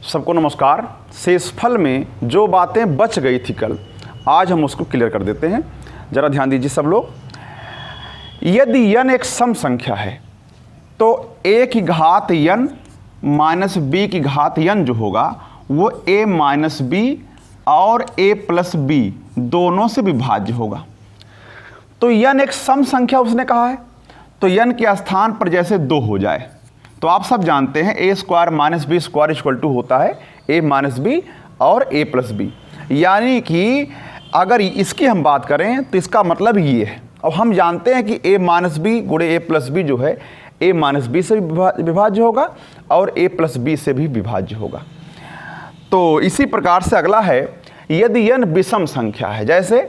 सबको नमस्कार। शेषफल में जो बातें बच गई थी कल, आज हम उसको क्लियर कर देते हैं। ज़रा ध्यान दीजिए सब लोग। यदि n एक सम संख्या है तो a की घात n माइनस b की घात n जो होगा वो a माइनस b और a प्लस b दोनों से विभाज्य होगा। तो n एक सम संख्या उसने कहा है, तो n के स्थान पर जैसे 2 हो जाए, तो आप सब जानते हैं a square minus B square equal to होता है a माइनस बी और a प्लस बी। यानी कि अगर इसकी हम बात करें तो इसका मतलब ये है। अब हम जानते हैं कि a माइनस बी गुणे a प्लस बी जो है a माइनस बी से विभाज्य होगा और a प्लस बी से भी विभाज्य होगा। तो इसी प्रकार से अगला है, यदि n विषम संख्या है, जैसे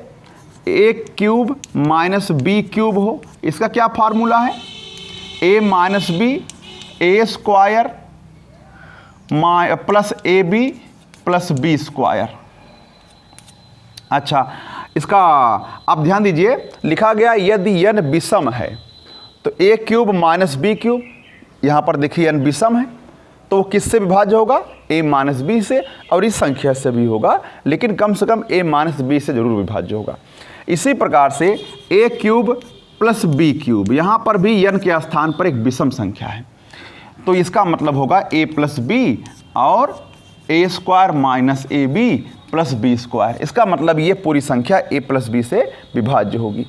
a cube minus B cube हो, इसका क्या फार्मूला है? a minus B A square plus A B plus B square. अच्छा, इसका आप ध्यान दीजिए, लिखा गया यदि n विषम है तो a cube minus B cube, यहाँ पर देखिए n विषम है तो वो किससे विभाज्य होगा? a माइनस बी से, और इस संख्या से भी होगा, लेकिन कम से कम a माइनस बी से जरूर विभाज्य होगा। इसी प्रकार से a cube plus B cube, यहाँ पर भी n के स्थान पर एक विषम संख्या है, तो इसका मतलब होगा a प्लस बी और a square minus A B plus B square. इसका मतलब ये पूरी संख्या a प्लस बी से विभाज्य होगी।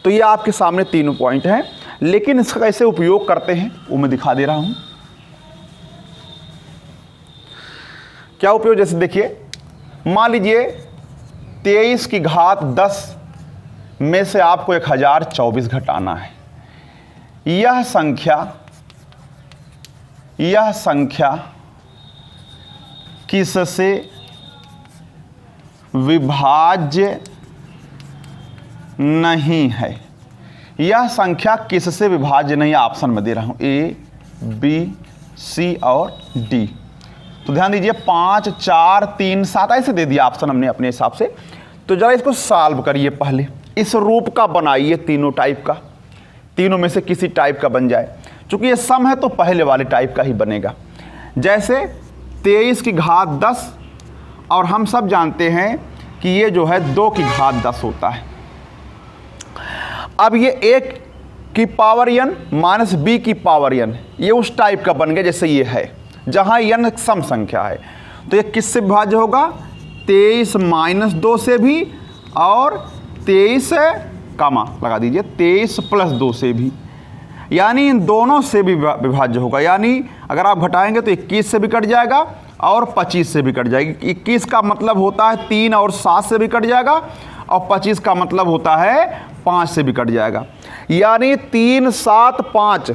तो ये आपके सामने तीनों पॉइंट हैं, लेकिन इसका कैसे उपयोग करते हैं वो मैं दिखा दे रहा हूँ। क्या उपयोग? जैसे देखिए, मान लीजिए 23 की घात 10 में से आपको 1024 घटाना है। यह संख्या किससे विभाज्य नहीं है? यह संख्या किससे विभाज्य नहीं है? ऑप्शन में दे रहा हूं, ए बी सी और डी। तो ध्यान दीजिए, 5 4 3 7 ऐसे दे दिया ऑप्शन हमने अपने हिसाब से। तो जरा इसको सॉल्व करिए, पहले इस रूप का बनाइए, तीनों टाइप का, तीनों में से किसी टाइप का बन जाए। चूंकि ये सम है तो पहले वाले टाइप का ही बनेगा। जैसे 23 की घात 10, और हम सब जानते हैं कि ये जो है 2 की घात 10 होता है। अब ये 1 की पावर n माइनस बी की पावर n, ये उस टाइप का बन गया जैसे ये है, जहां n सम संख्या है। तो ये किससे विभाज्य होगा? 23 माइनस 2 से भी, और 23 कामा लगा दीजिए 23 प्लस 2 से भी, यानी इन दोनों से भी विभाज्य होगा। यानी अगर आप घटाएंगे तो 21 से भी कट जाएगा और 25 से भी कट जाएगी। 21 का मतलब होता है 3 और 7 से भी कट जाएगा, और 25 का मतलब होता है 5 से भी कट जाएगा। यानी 3 7 5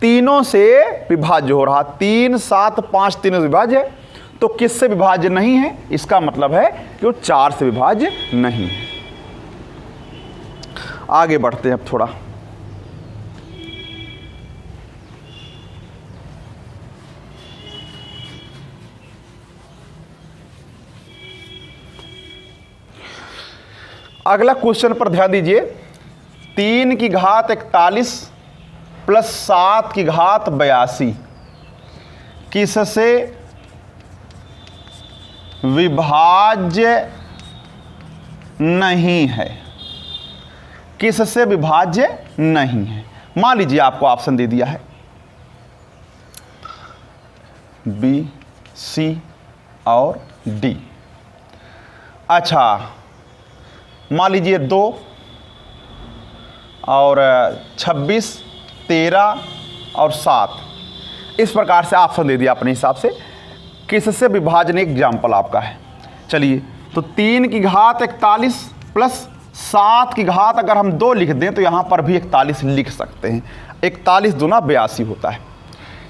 तीनों से विभाज्य हो रहा। 3 7 5 तीनों से विभाज्य है, तो किससे विभाज्य नहीं है? इसका मतलब है कि वो 4 से विभाज्य नहीं है। आगे बढ़ते हैं अब थोड़ा। अगला क्वेश्चन पर ध्यान दीजिए, 3 की घात 41 प्लस 7 की घात 82 किससे विभाज्य नहीं है? किससे विभाज्य नहीं है? मान लीजिए आपको ऑप्शन दे दिया है बी सी और डी। अच्छा, मान लीजिए 2 और 26 13 और 7, इस प्रकार से ऑप्शन दे दिया अपने हिसाब से। किससे विभाज्य नहीं एग्जाम्पल आपका है। चलिए, तो 3 की घात 41 प्लस 7 की घात अगर हम 2 लिख दें तो यहाँ पर भी 41 लिख सकते हैं। 41 दूना 82 होता है।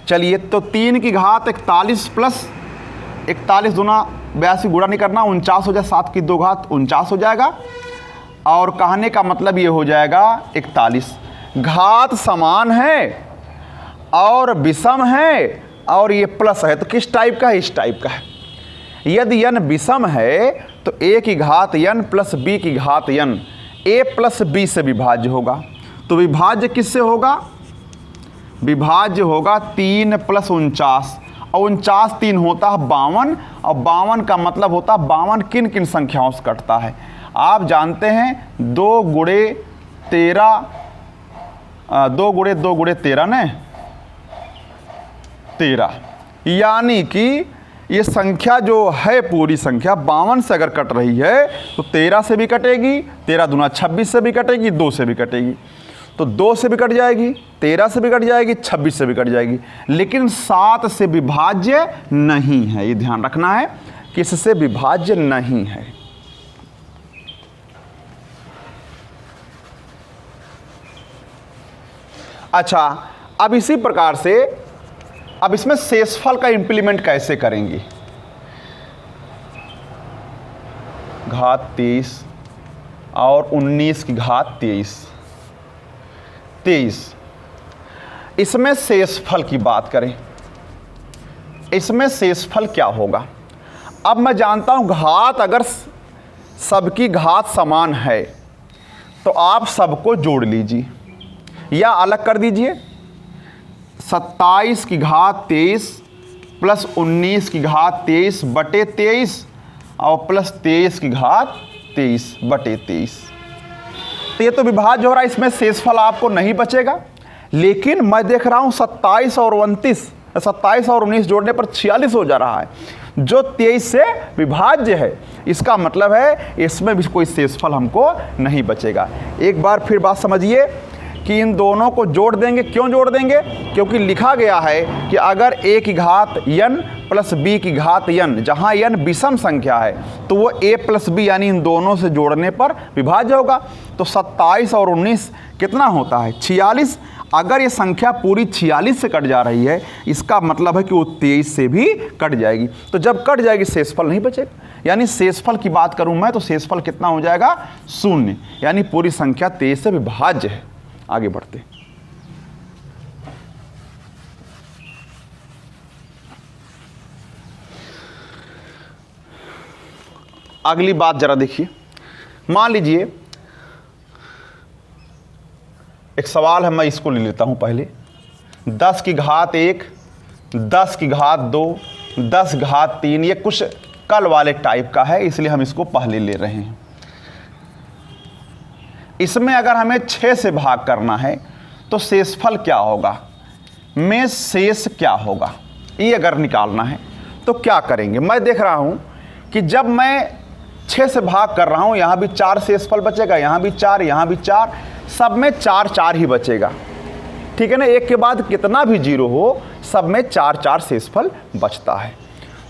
चलिए, तो 3 की घात 41 प्लस 41 दूना 82 गुणा नहीं करना, 49 हो जाए। 7 की 2 घात 49 हो जाएगा, और कहने का मतलब ये हो जाएगा 41। घात समान है और विषम है और ये प्लस है, तो किस टाइप का है? इस टाइप का है। यदि n विषम है तो a की घात n प्लस b की घात n a प्लस b से विभाज्य होगा। तो विभाज्य किससे होगा? विभाज्य होगा 3 प्लस 49, और 49 3 होता है 52, और 52 का मतलब होता है 52 किन किन संख्याओं से कटता है। आप जानते हैं 2 गुणे 13, 2 गुणे 2 गुणे 13 ने 13, यानी कि ये संख्या जो है पूरी संख्या 52 से अगर कट रही है तो 13 से भी कटेगी, 13 दूना 26 से भी कटेगी, 2 से भी कटेगी, तो 2 से भी कट जाएगी, 13 से भी कट जाएगी, 26 से भी कट जाएगी, लेकिन 7 से विभाज्य नहीं है। ये ध्यान रखना है कि इससे विभाज्य नहीं है। अच्छा, अब इसी प्रकार से अब इसमें शेषफल का इंप्लीमेंट कैसे करेंगे। घात 23 और 19 की घात 23, इसमें शेषफल की बात करें, इसमें शेषफल क्या होगा। अब मैं जानता हूं घात अगर सबकी घात समान है तो आप सबको जोड़ लीजिए या अलग कर दीजिए। 27 की घात 23 प्लस 19 की घात 23 बटे 23 और प्लस 23 की घात 23 बटे 23। तो ये तो विभाज्य हो रहा है, इसमें शेषफल आपको नहीं बचेगा। लेकिन मैं देख रहा हूँ 27 और 19 जोड़ने पर 46 हो जा रहा है, जो 23 से विभाज्य है। इसका मतलब है इसमें भी कोई शेषफल हमको नहीं बचेगा। एक बार फिर बात समझिए कि इन दोनों को जोड़ देंगे। क्यों जोड़ देंगे? क्योंकि लिखा गया है कि अगर a की घात n प्लस b की घात n, जहाँ n विषम संख्या है तो वो a प्लस b यानी इन दोनों से जोड़ने पर विभाज्य होगा। तो 27 और 19 कितना होता है? 46। अगर ये संख्या पूरी 46 से कट जा रही है, इसका मतलब है कि वो 23 से भी कट जाएगी। तो जब कट जाएगी शेषफल नहीं बचेगा। यानी शेषफल की बात करूं मैं तो शेषफल कितना हो जाएगा? 0। यानी पूरी संख्या 23 से विभाज्य है। आगे बढ़ते। अगली बात जरा देखिए। मान लीजिए एक सवाल है, मैं इसको ले लेता हूं पहले। 10 की घात 1, 10 की घात 2, 10 घात 3, ये कुछ कल वाले टाइप का है, इसलिए हम इसको पहले ले रहे हैं। इसमें अगर हमें 6 से भाग करना है तो शेषफल क्या होगा, में शेष क्या होगा, ये अगर निकालना है तो क्या करेंगे। मैं देख रहा हूं कि जब मैं 6 से भाग कर रहा हूं, यहां भी 4 शेषफल बचेगा, यहां भी 4, यहां भी 4, सब में 4 4 ही बचेगा। ठीक है ना। एक के बाद कितना भी जीरो हो, सब में 4 4 शेषफल बचता है।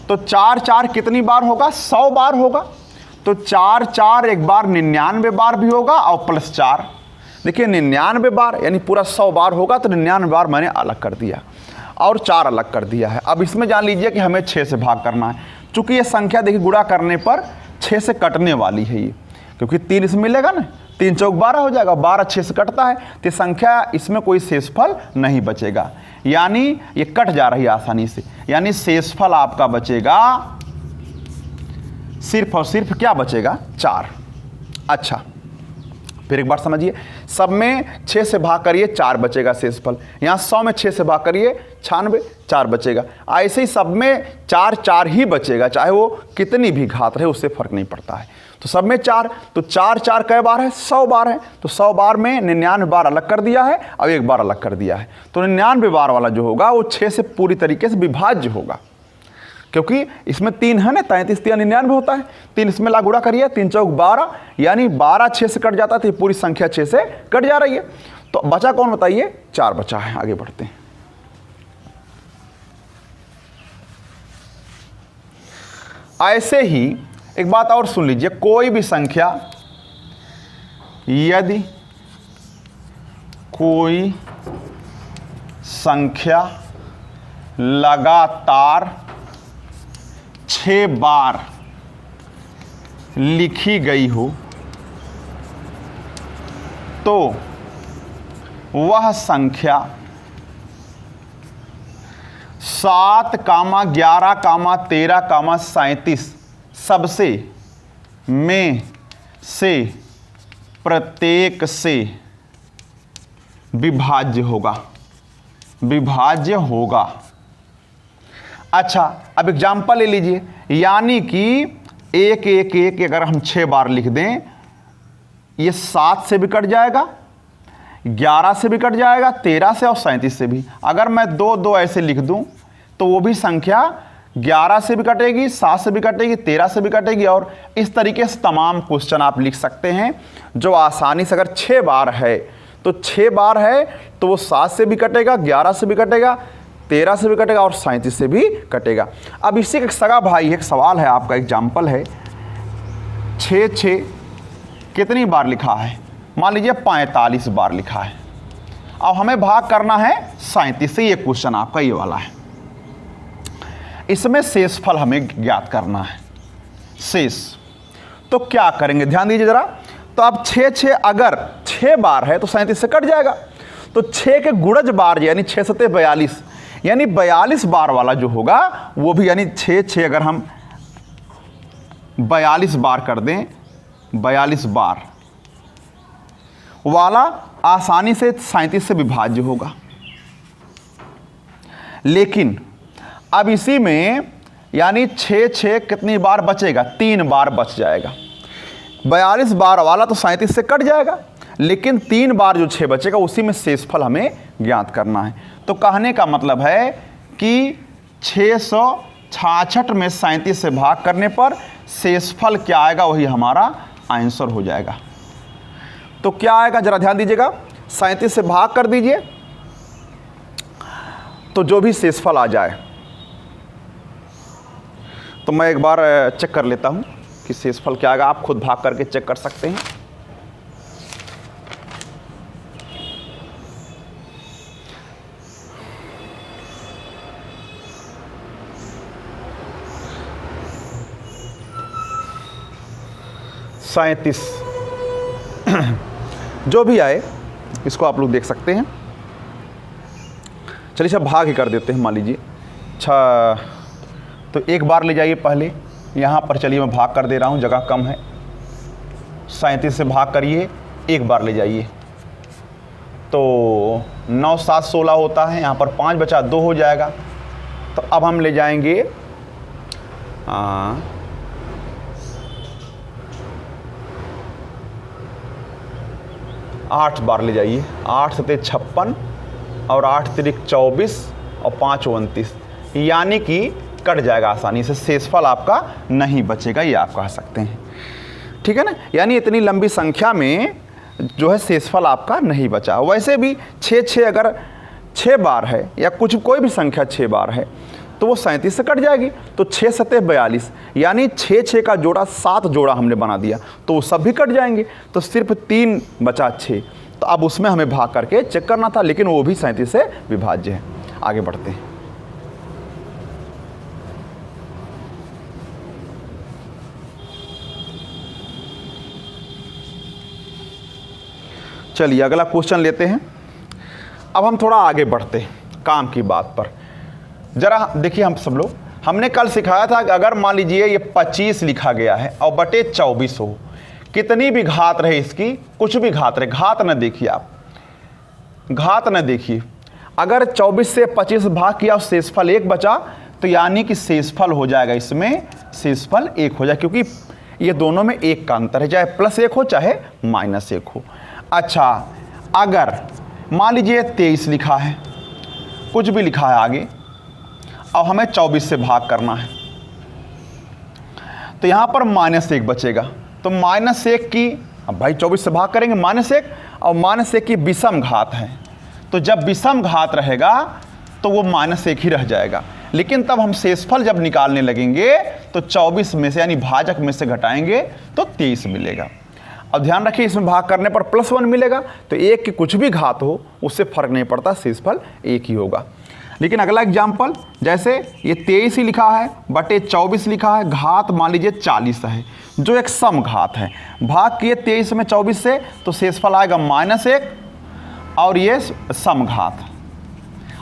तो 4 4 कितनी बार होगा? 100 बार होगा। तो 4 4 एक बार 99 बार भी होगा और प्लस 4। देखिए 99 बार यानी पूरा 100 बार होगा, तो 99 बार मैंने अलग कर दिया और 4 अलग कर दिया है। अब इसमें जान लीजिए कि हमें 6 से भाग करना है। चूंकि ये संख्या देखिए गुणा करने पर 6 से कटने वाली है ये, क्योंकि 3 इसमें मिलेगा ना, 3 चौक 12 हो जाएगा, 12 6 से कटता है, तो संख्या इसमें कोई शेषफल नहीं बचेगा। यानी ये कट जा रही है आसानी से। यानी शेषफल आपका बचेगा सिर्फ और सिर्फ क्या बचेगा? 4। अच्छा, फिर एक बार समझिए। सब में 6 से भाग करिए, 4 बचेगा शेषफल। यहाँ 100 में 6 से भाग करिए, 96, 4 बचेगा। ऐसे ही सब में 4 4 ही बचेगा, चाहे वो कितनी भी घात रहे, उससे फर्क नहीं पड़ता है। तो सब में 4, तो 4 4 कै बार है? 100 बार है। तो 100 बार में 99 बार अलग कर दिया है और 1 बार अलग कर दिया है। तो 99 बार वाला जो होगा वो 6 से पूरी तरीके से विभाज्य होगा, क्योंकि इसमें 3 है ना, 33 3 99 होता है। 3 इसमें ला गुणा करिए, 3 चौक 12, यानी 12 6 से कट जाता है, तो पूरी संख्या 6 से कट जा रही है। तो बचा कौन बताइए? 4 बचा है। आगे बढ़ते हैं। ऐसे ही एक बात और सुन लीजिए। कोई भी संख्या, यदि कोई संख्या लगातार 6 बार लिखी गई हो तो वह संख्या 7, 11, 13, 37 सबसे में से प्रत्येक से विभाज्य होगा। विभाज्य होगा। अच्छा, अब एग्जाम्पल ले लीजिए, यानी कि 1 1 1 अगर हम 6 बार लिख दें, ये 7 से भी कट जाएगा, 11 से भी कट जाएगा, 13 से और 37 से भी। अगर मैं 2 2 ऐसे लिख दूं तो वो भी संख्या 11 से भी कटेगी, 7 से भी कटेगी, 13 से भी कटेगी, और इस तरीके से तमाम क्वेश्चन आप लिख सकते हैं जो आसानी से, अगर 6 बार है तो 6 बार है तो वो 7 से भी कटेगा, 11 से भी कटेगा, 13 से भी कटेगा और 37 से भी कटेगा। अब इसी का सगा भाई एक सवाल है आपका, एग्जाम्पल है, 6 6 कितनी बार लिखा है? मान लीजिए 45 बार लिखा है। अब हमें भाग करना है 37 से, ये क्वेश्चन आपका ये वाला है। इसमें शेषफल हमें ज्ञात करना है, शेष। तो क्या करेंगे, ध्यान दीजिए जरा। तो अब 6 6 अगर 6 बार है तो 37 से कट जाएगा, तो 6 के गुणज बार यानी 6 7 42, यानी 42 बार वाला जो होगा वो भी, यानी 6 6 अगर हम 42 बार कर दें, 42 बार वाला आसानी से 37 से विभाज्य होगा। लेकिन अब इसी में यानी 6 6 कितनी बार बचेगा? 3 बार बच जाएगा। 42 बार वाला तो 37 से कट जाएगा, लेकिन 3 बार जो 6 बचेगा उसी में शेषफल हमें ज्ञात करना है। तो कहने का मतलब है कि 666 में 37 से भाग करने पर शेषफल क्या आएगा, वही हमारा आंसर हो जाएगा। तो क्या आएगा जरा ध्यान दीजिएगा, 37 से भाग कर दीजिए तो जो भी शेषफल आ जाए, तो मैं एक बार चेक कर लेता हूं कि शेषफल क्या आएगा। आप खुद भाग करके चेक कर सकते हैं। सैंतीस जो भी आए इसको आप लोग देख सकते हैं। चलिए सब भाग ही कर देते हैं। मान लीजिए अच्छा, तो एक बार ले जाइए पहले यहाँ पर। चलिए मैं भाग कर दे रहा हूँ, जगह कम है। 37 से भाग करिए, एक बार ले जाइए तो 9 7 16 होता है। यहाँ पर 5 बचा, 2 हो जाएगा। तो अब हम ले जाएंगे 8 बार ले जाइए। 8 सते 56 और 8 तिरिक 24 और 5 29, यानी कि कट जाएगा आसानी से, शेषफल आपका नहीं बचेगा, ये आप कह सकते हैं। ठीक है ना, यानी इतनी लंबी संख्या में जो है शेषफल आपका नहीं बचा। वैसे भी 6 6 अगर 6 बार है या कुछ कोई भी संख्या 6 बार है तो वो 37 से कट जाएगी। तो 6 7 42, यानी 6 6 का जोड़ा 7 जोड़ा हमने बना दिया, तो वो सब भी कट जाएंगे। तो सिर्फ 3 बचा 6, तो अब उसमें हमें भाग करके चेक करना था, लेकिन वो भी 37 से विभाज्य है। आगे बढ़ते हैं। चलिए अगला क्वेश्चन लेते हैं। अब हम थोड़ा आगे बढ़ते हैं काम की बात पर। जरा देखिए, हम सब लोग हमने कल सिखाया था कि अगर मान लीजिए ये 25 लिखा गया है और बटे 24 हो, कितनी भी घात रहे इसकी, कुछ भी घात रहे, घात न देखिए आप, घात न देखिए। अगर 24 से 25 भाग किया और शेषफल 1 बचा, तो यानी कि शेषफल हो जाएगा, इसमें शेषफल 1 हो जाए, क्योंकि ये दोनों में 1 का अंतर है, चाहे +1 हो चाहे -1 हो। अच्छा, अगर मान लीजिए 23 लिखा है, कुछ भी लिखा है आगे, अब हमें 24 से भाग करना है, तो यहां पर -1 बचेगा। तो -1 की, अब भाई 24 से भाग करेंगे, -1 और -1 की विषम घात है, तो जब विषम घात रहेगा तो वो -1 ही रह जाएगा। लेकिन तब हम शेषफल जब निकालने लगेंगे तो 24 में से यानी भाजक में से घटाएंगे तो 23 मिलेगा। अब ध्यान रखिए, इसमें भाग करने पर +1 मिलेगा, तो 1 की कुछ भी घात हो उससे फर्क नहीं पड़ता, शेषफल 1 ही होगा। लेकिन अगला एग्जाम्पल, जैसे ये 23 ही लिखा है, बटे 24 लिखा है, घात मान लीजिए 40 है, जो एक सम घात है। भाग किए 23 में 24 से, तो शेषफल आएगा -1 और ये सम घात।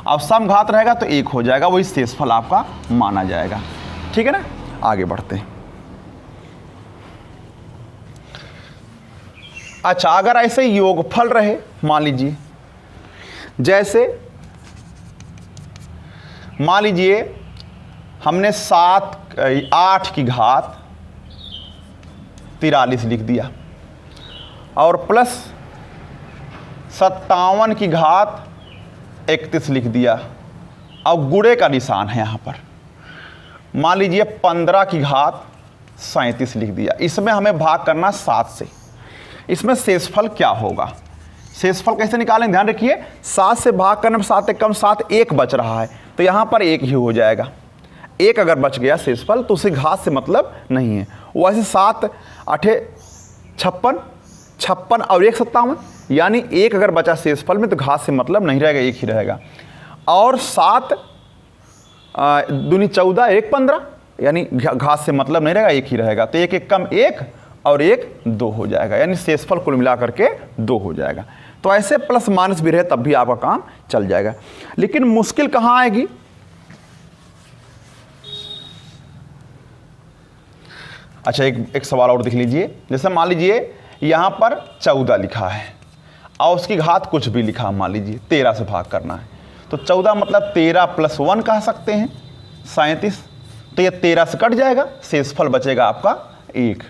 अब सम घात रहेगा तो 1 हो जाएगा, वही शेषफल आपका माना जाएगा। ठीक है ना, आगे बढ़ते हैं। अच्छा, अगर ऐसे योगफल रहे, मान लीजिए, जैसे मान लीजिए हमने 8 की घात 43 लिख दिया और प्लस 57 की घात 31 लिख दिया। अब गुणे का निशान है यहाँ पर, मान लीजिए 15 की घात 37 लिख दिया। इसमें हमें भाग करना 7 से। इसमें शेषफल क्या होगा, शेषफल कैसे निकालेंगे, ध्यान रखिए 7 से भाग करने में 7 एक कम 7, 1 बच रहा है तो यहाँ पर 1 ही हो जाएगा। 1 अगर बच गया शेषफल तो उसे घात से मतलब नहीं है। वैसे 7 8 56, 56 और 1 57, यानी 1 अगर बचा शेषफल में तो घात से मतलब नहीं रहेगा, 1 ही रहेगा। और 7 दूनी 14, 1 15, यानी घात से मतलब नहीं रहेगा, 1 ही रहेगा। तो 1 एक कम 1 और 1 2 हो जाएगा, यानी शेषफल कुल मिला करके 2 हो जाएगा। तो ऐसे प्लस माइनस भी रहे तब भी आपका काम चल जाएगा। लेकिन मुश्किल कहाँ आएगी, अच्छा एक सवाल और देख लीजिए। जैसे मान लीजिए यहाँ पर 14 लिखा है और उसकी घात कुछ भी लिखा, मान लीजिए 13 से भाग करना है तो 14 मतलब 13 + 1 कह सकते हैं 37। तो ये 13 से कट जाएगा, शेषफल बचेगा आपका 1।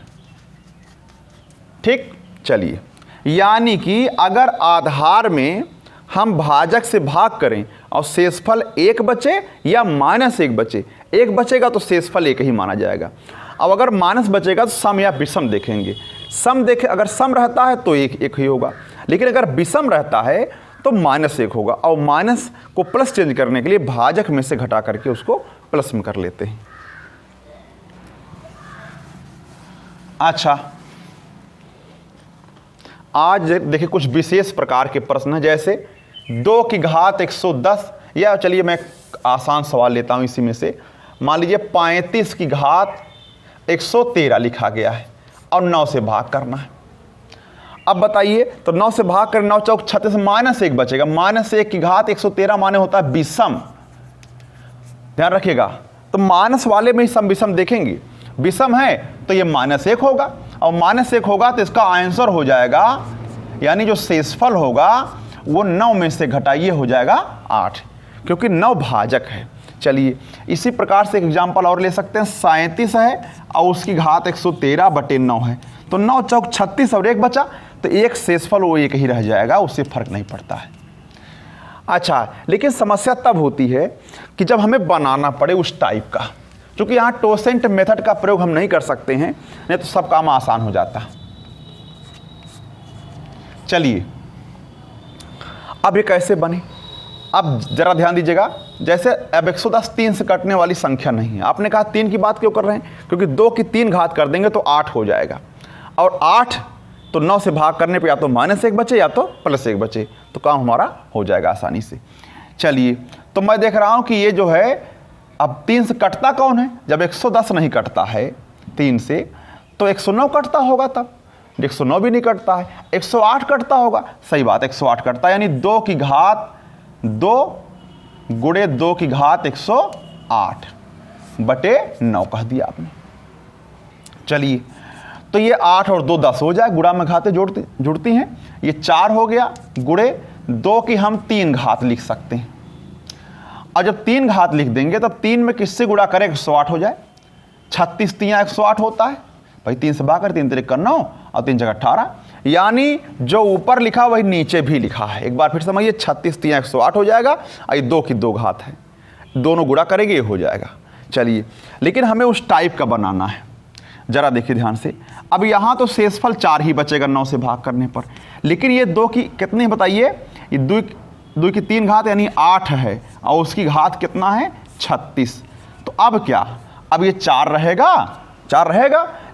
ठीक, चलिए, यानी कि अगर आधार में हम भाजक से भाग करें और शेषफल 1 बचे या -1 बचे, 1 बचेगा तो शेषफल 1 ही माना जाएगा। अब अगर माइनस बचेगा तो सम या विषम देखेंगे। सम देखें, अगर सम रहता है तो 1 ही होगा, लेकिन अगर विषम रहता है तो -1 होगा। और माइनस को प्लस चेंज करने के लिए भाजक में से घटा करके उसको प्लस में कर लेते हैं। अच्छा, आज देखिए कुछ विशेष प्रकार के प्रश्न हैं, जैसे 2 की घात 110, या चलिए मैं आसान सवाल लेता हूं इसी में से। मान लीजिए 35 की घात 113 लिखा गया है और 9 से भाग करना है। अब बताइए, तो 9 से भाग कर 9 चौक 36, -1 बचेगा। -1 की घात 113 माने होता है विषम, ध्यान रखिएगा। तो माइनस वाले में ही सम विषम देखेंगे, विषम है तो ये -1 होगा, और -1 होगा तो इसका आंसर हो जाएगा, यानी जो शेषफल होगा वो 9 में से घटाइए हो जाएगा 8, क्योंकि 9 भाजक है। चलिए इसी प्रकार से एक एग्जाम्पल और ले सकते हैं। 37 है और उसकी घात 113/9 है, तो 9 चौक 36 और 1 बचा, तो 1 शेषफल वो 1 ही रह जाएगा, उससे फर्क नहीं पड़ता है। अच्छा, लेकिन समस्या तब होती है कि जब हमें बनाना पड़े उस टाइप का, क्योंकि यहाँ टोसेंट मेथड का प्रयोग हम नहीं कर सकते हैं, नहीं तो सब काम आसान हो जाता। चलिए अब ये कैसे बने, अब जरा ध्यान दीजिएगा। जैसे अब 110 3 से कटने वाली संख्या नहीं है। आपने कहा 3 की बात क्यों कर रहे हैं, क्योंकि 2 की 3 घात कर देंगे तो 8 हो जाएगा, और 8 तो 9 से भाग करने पे या तो -1 बचे या तो +1 बचे, तो काम हमारा हो जाएगा आसानी से। चलिए, तो मैं देख रहा हूं कि ये जो है, अब 3 से कटता कौन है, जब 110 नहीं कटता है 3 से तो 109 कटता होगा, तब 109 भी नहीं कटता है, 108 कटता होगा, सही बात 108 कटता है, यानी 2 की घात 2 गुणे 2 की घात 108/9 कह दिया आपने। चलिए, तो ये 8 और 2 10 हो जाए, गुणा में घातें जुड़ती हैं, ये 4 हो गया, गुणे 2 की हम 3 घात लिख सकते हैं, और जब 3 घात लिख देंगे तब 3 में किससे गुणा करें 108 हो जाए। 36 3 108 होता है भाई, 3 से भाग कर 3 3 9 और 3 जगह 18, यानी जो ऊपर लिखा वही नीचे भी लिखा है। एक बार फिर समझिए, 36 3 108 हो जाएगा, और 2 की 2 घात है, दोनों गुणा करेंगे ये हो जाएगा। चलिए, लेकिन हमें उस टाइप का बनाना है, जरा देखिए ध्यान से। अब यहाँ तो शेषफल 4 ही बचेगा 9 से भाग करने पर, लेकिन ये 2 की कितनी बताइए, ये 2 की 3 घात यानी 8 है, और उसकी घात कितना है 36। तो अब क्या, अब ये 4 रहेगा,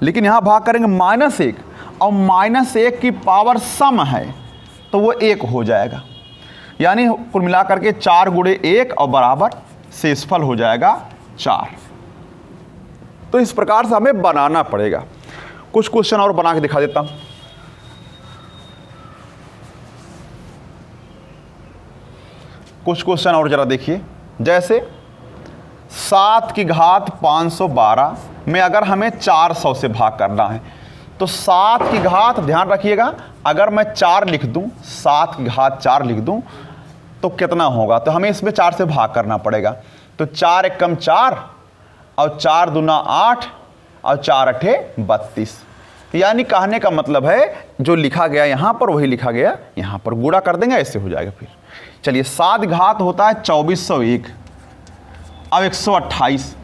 लेकिन यहाँ भाग करेंगे -1, और -1 की पावर सम है तो वो 1 हो जाएगा, यानी कुल मिलाकर के 4 गुणे 1 और बराबर शेषफल हो जाएगा 4। तो इस प्रकार से हमें बनाना पड़ेगा। कुछ क्वेश्चन और बना के दिखा देता हूं। कुछ क्वेश्चन और जरा देखिए, जैसे 7 की घात 512 में अगर हमें 400 से भाग करना है, तो 7 की घात, ध्यान रखिएगा, अगर मैं 4 लिख दूं, 7 की घात 4 लिख दूं तो कितना होगा, तो हमें इसमें 4 से भाग करना पड़ेगा। तो 4 एक कम 4 और 4 दूना 8 और 4 अठे 32। यानी कहने का मतलब है जो लिखा गया यहाँ पर वही लिखा गया यहाँ पर, गुणा कर देंगे ऐसे हो जाएगा। फिर चलिए 7 घात होता है 2401, अब 128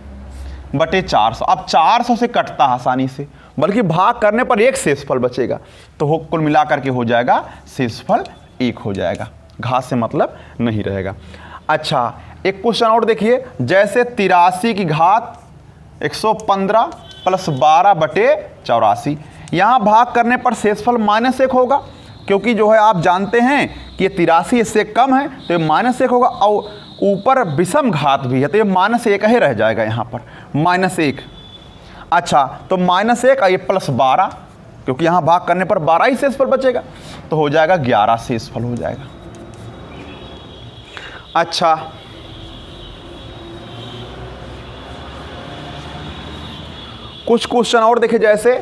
बटे 400। अब 400 से कटता है आसानी से, बल्कि भाग करने पर एक शेषफल बचेगा, तो कुल मिलाकर के हो जाएगा शेषफल 1 हो जाएगा, घात से मतलब नहीं रहेगा। अच्छा एक क्वेश्चन और देखिए, जैसे 83 की घात 115 प्लस 12 बटे 84, यहाँ भाग करने पर शेषफल -1 होगा, क्योंकि जो है आप जानते हैं कि ये 83 इससे कम है तो ये -1 होगा, और ऊपर विषम घात भी है तो ये -1 ही रह जाएगा यहाँ पर, -1। अच्छा तो -1 और ये +12, क्योंकि यहाँ भाग करने पर 12 ही शेषफल बचेगा, तो हो जाएगा 11 शेषफल हो जाएगा। अच्छा कुछ क्वेश्चन और देखे, जैसे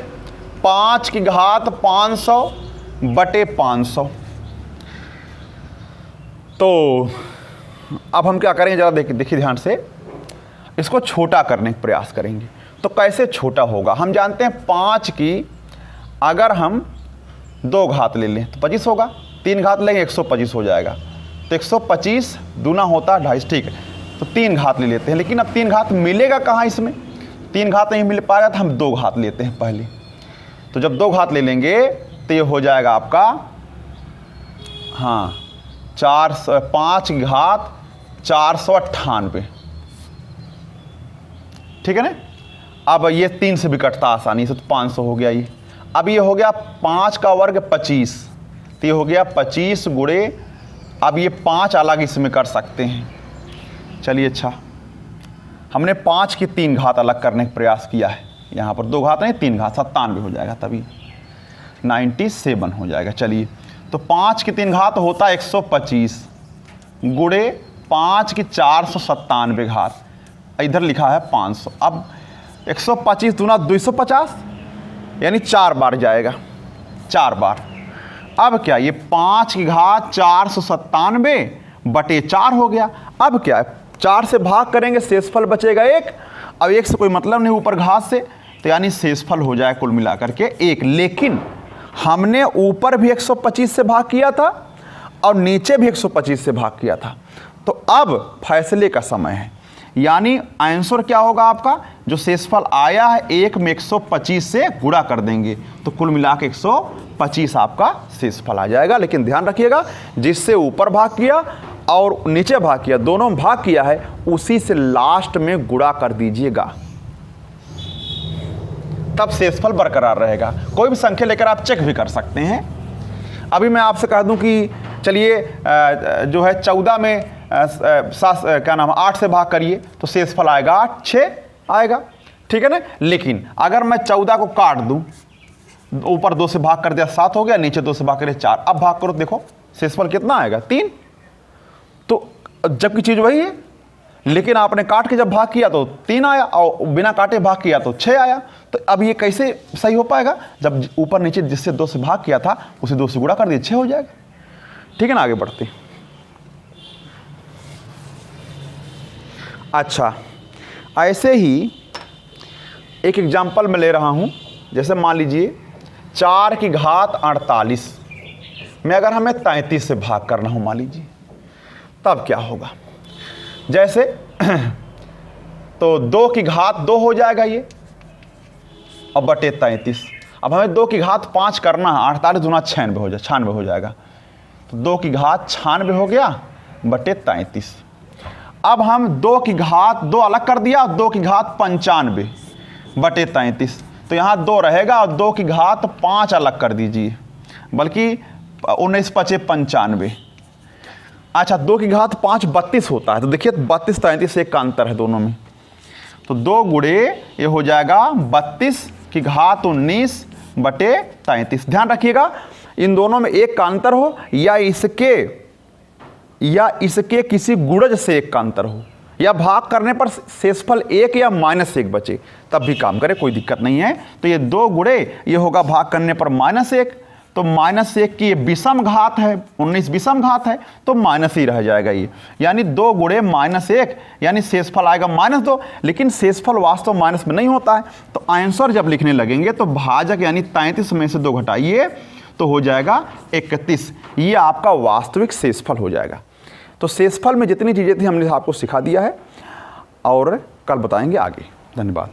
5 की घात 500 बटे 500। तो अब हम क्या करेंगे, जरा देखिए ध्यान से, इसको छोटा करने का प्रयास करेंगे। तो कैसे छोटा होगा, हम जानते हैं 5 की अगर हम 2 घात ले लें तो 25 होगा, 3 घात लेंगे 125 हो जाएगा, तो 125 दूना होता है 250, ठीक है। तो 3 घात ले लेते हैं, लेकिन अब 3 घात मिलेगा कहाँ, इसमें 3 घात नहीं मिल पाएगा, तो हम 2 घात लेते हैं पहले। तो जब 2 घात ले लेंगे तो ये हो जाएगा आपका, हाँ 5 की घात 498, ठीक है ना। अब ये 3 से भी कटता आसानी से, तो 500 हो गया ये। अब ये हो गया 5 का वर्ग 25, तो ये हो गया 25 गुणे, अब ये 5 अलग इसमें कर सकते हैं। चलिए अच्छा, हमने 5 की 3 घात अलग करने का प्रयास किया है, यहाँ पर 2 घात नहीं 3 घात, 97 हो जाएगा, तभी 97 हो जाएगा। चलिए तो 5 की 3 घात होता है 125 गुणे 5 की 497 घात, इधर लिखा है 500। अब 125 दूना 250, यानी 4 बार जाएगा, 4 बार। अब क्या, ये 5 की घात 497 बटे 4 हो गया। अब क्या है, 4 से भाग करेंगे शेषफल बचेगा 1, अब 1 से कोई मतलब नहीं ऊपर घात से, तो यानी शेषफल हो जाए कुल मिलाकर के 1। लेकिन हमने ऊपर भी 125 से भाग किया था और नीचे भी 125 से भाग किया था, तो अब फैसले का समय है। यानी आंसर क्या होगा आपका, जो शेषफल आया है 1 में 125 से गुणा कर देंगे, तो कुल मिला के 125 आपका शेषफल आ जाएगा। लेकिन ध्यान रखिएगा, जिससे ऊपर भाग किया और नीचे भाग किया, दोनों में भाग किया है, उसी से लास्ट में गुणा कर दीजिएगा, तब शेषफल बरकरार रहेगा। कोई भी संख्या लेकर आप चेक भी कर सकते हैं। अभी मैं आपसे कह दूं कि चलिए जो है 14 में क्या नाम 8 से भाग करिए तो शेषफल आएगा 8, 6 आएगा, ठीक है ना। लेकिन अगर मैं 14 को काट दूं, ऊपर 2 से भाग कर दिया 7 हो गया, नीचे 2 से भाग कर दिया 4, अब भाग करो देखो शेषफल कितना आएगा, 3। तो जबकि चीज़ वही है, लेकिन आपने काट के जब भाग किया तो 3 आया और बिना काटे भाग किया तो 6 आया। तो अब ये कैसे सही हो पाएगा, जब ऊपर नीचे जिससे 2 से भाग किया था उसे 2 से गुणा कर दिया 6 हो जाएगा, ठीक है ना। आगे बढ़ते। अच्छा ऐसे ही एक एग्जाम्पल मैं ले रहा हूं, जैसे मान लीजिए 4 की घात 48 में अगर हमें 33 से भाग करना हो मान लीजिए, तब क्या होगा। जैसे तो 2 की घात 2 हो जाएगा ये, और बटे 33। अब हमें 2 की घात 5 करना है, 48 दूना 96 हो जाएगा, तो 2 की घात 96 हो गया बटे 33। अब हम 2 की घात 2 अलग कर दिया, 2 की घात 95 बटे 33, तो यहाँ 2 रहेगा और 2 की घात 5 अलग कर दीजिए, बल्कि 19 पचे 95। अच्छा 2 की घात 5 32 होता है, तो देखिए 32 33 एक का अंतर है दोनों में, तो 2 गुणे ये हो जाएगा 32 की घात 19 बटे 33। ध्यान रखिएगा इन दोनों में एक का अंतर हो या इसके किसी गुणज से एक का अंतर हो, या भाग करने पर शेषफल 1 या -1 बचे, तब भी काम करे, कोई दिक्कत नहीं है। तो ये 2 गुणे ये होगा भाग करने पर -1, तो -1 की ये विषम घात है, 19 विषम घात है, तो माइनस ही रह जाएगा ये, यानी 2 गुणे -1 यानी शेषफल आएगा -2, लेकिन शेषफल वास्तव माइनस में नहीं होता है। तो आंसर जब लिखने लगेंगे तो भाजक यानी 33 में से 2 घटाइए तो हो जाएगा 31, ये आपका वास्तविक शेषफल हो जाएगा। तो शेषफल में जितनी चीज़ें थी हमने आपको सिखा दिया है और कल बताएंगे आगे। धन्यवाद।